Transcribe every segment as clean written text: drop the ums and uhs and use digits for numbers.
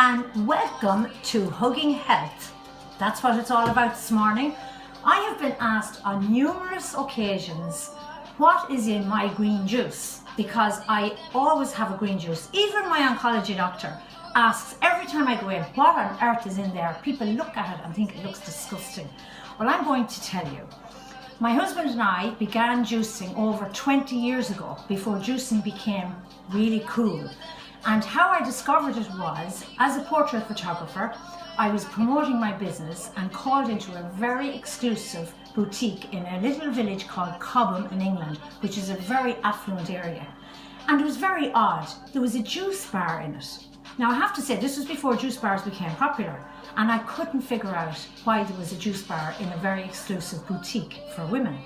and welcome to Hugging Health. That's what it's all about this morning. I have been asked on numerous occasions what is in my green juice, because I always have a green juice. Even my oncology doctor asks every time I go in, what on earth is in there? People look at it and think it looks disgusting. Well, I'm going to tell you. My husband and I began juicing over 20 years ago, before juicing became really cool. And how I discovered it was, as a portrait photographer, I was promoting my business and called into a very exclusive boutique in a little village called Cobham in England, which is a very affluent area. And it was very odd. There was a juice bar in it. Now I have to say, this was before juice bars became popular, and I couldn't figure out why there was a juice bar in a very exclusive boutique for women.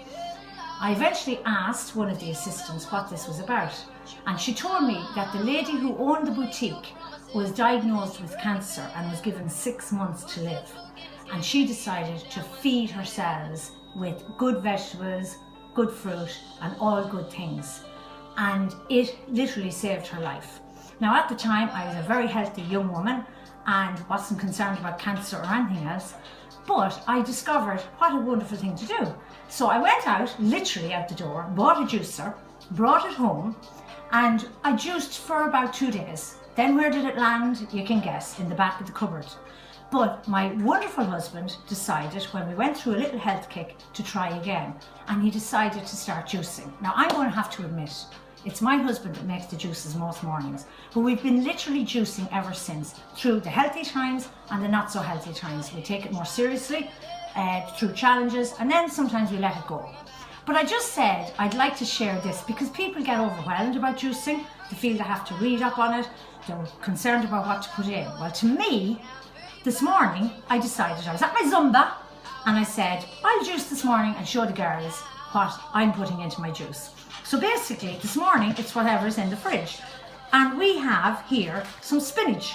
I eventually asked one of the assistants what this was about, and she told me that the lady who owned the boutique was diagnosed with cancer and was given 6 months to live. And she decided to feed her cells with good vegetables, good fruit, and all good things. And it literally saved her life. Now at the time, I was a very healthy young woman and wasn't concerned about cancer or anything else, but I discovered what a wonderful thing to do. So I went out, literally out the door, bought a juicer, brought it home, and I juiced for about 2 days. Then where did it land? You can guess, in the back of the cupboard. But my wonderful husband decided, when we went through a little health kick, to try again, and he decided to start juicing. Now I'm going to have to admit, it's my husband that makes the juices most mornings, but we've been literally juicing ever since, through the healthy times and the not so healthy times. We take it more seriously, through challenges, and then sometimes we let it go. But I just said I'd like to share this because people get overwhelmed about juicing. They feel they have to read up on it. They're concerned about what to put in. Well, to me, this morning, I decided, I was at my Zumba, and I said, I'll juice this morning and show the girls what I'm putting into my juice. So basically, this morning, it's whatever's in the fridge. And we have here some spinach.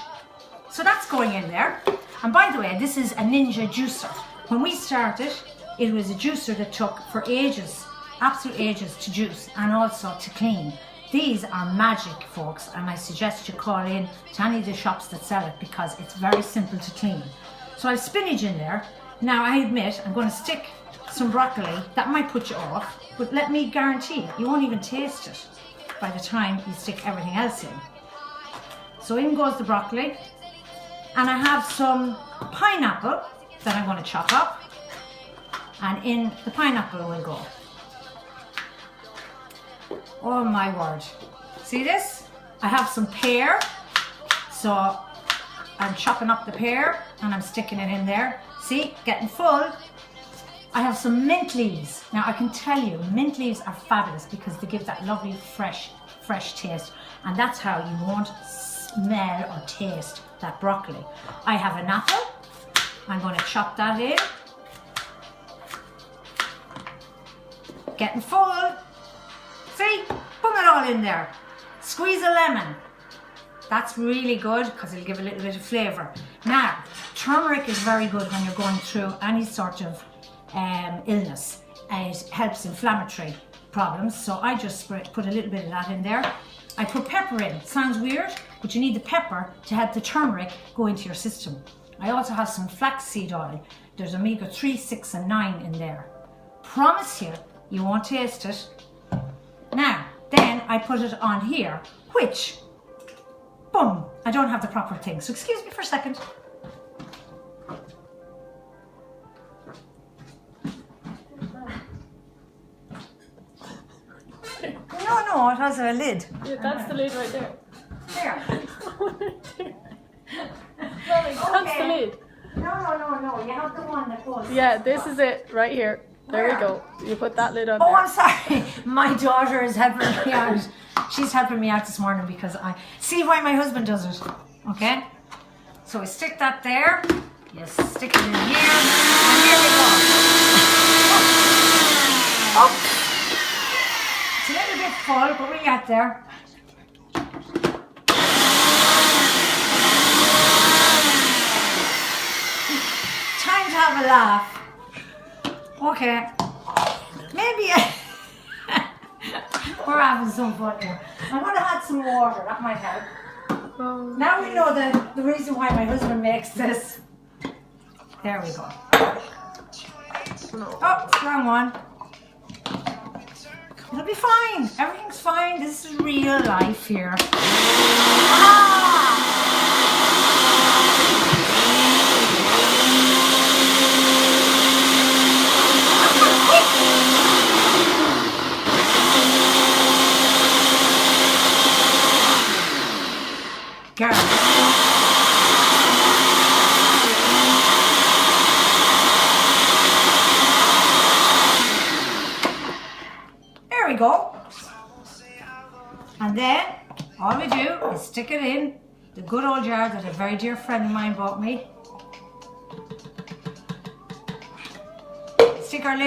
So that's going in there. And by the way, this is a Ninja juicer. When we started, it was a juicer that took for ages, absolute ages, to juice and also to clean. These are magic, folks, and I suggest you call in to any of the shops that sell it because it's very simple to clean. So I have spinach in there. Now I admit I'm going to stick some broccoli. That might put you off, but let me guarantee you won't even taste it by the time you stick everything else in. So in goes the broccoli, and I have some pineapple that I'm going to chop up, and in the pineapple will go. Oh my word. See this? I have some pear, so I'm chopping up the pear and I'm sticking it in there. See, getting full. I have some mint leaves. Now I can tell you, mint leaves are fabulous because they give that lovely fresh taste, and that's how you won't smell or taste that broccoli. I have an apple. I'm going to chop that in. Getting full. See, put it all in there. Squeeze a lemon. That's really good because it'll give a little bit of flavour. Now, turmeric is very good when you're going through any sort of illness. It helps inflammatory problems, so I just put a little bit of that in there. I put pepper in. Sounds weird, but you need the pepper to help the turmeric go into your system. I also have some flaxseed oil. There's omega-3, 6 and 9 in there. Promise you, you won't taste it. Now, then I put it on here, which, boom, I don't have the proper thing. So excuse me for a second. No, it has a lid. Yeah, that's the lid right there. There. That's the lid. No, you have the one that goes. Yeah, this is it right here. There we go. You put that lid on Oh, there. I'm sorry. My daughter is helping me out. She's helping me out this morning because I see why my husband does it. Okay? So we stick that there. Yes, stick it in here. And here we go. Oh. It's a little bit full, but we get there. Time to have a laugh. Okay, maybe we're having some fun here. I'm going to add some water, that might help. Oh. Now we know the reason why my husband makes this. There we go. No. Oh, wrong one. It'll be fine. Everything's fine. This is real life here. Ah! Girl. There we go. And then all we do is stick it in the good old jar that a very dear friend of mine bought me. Stick our lid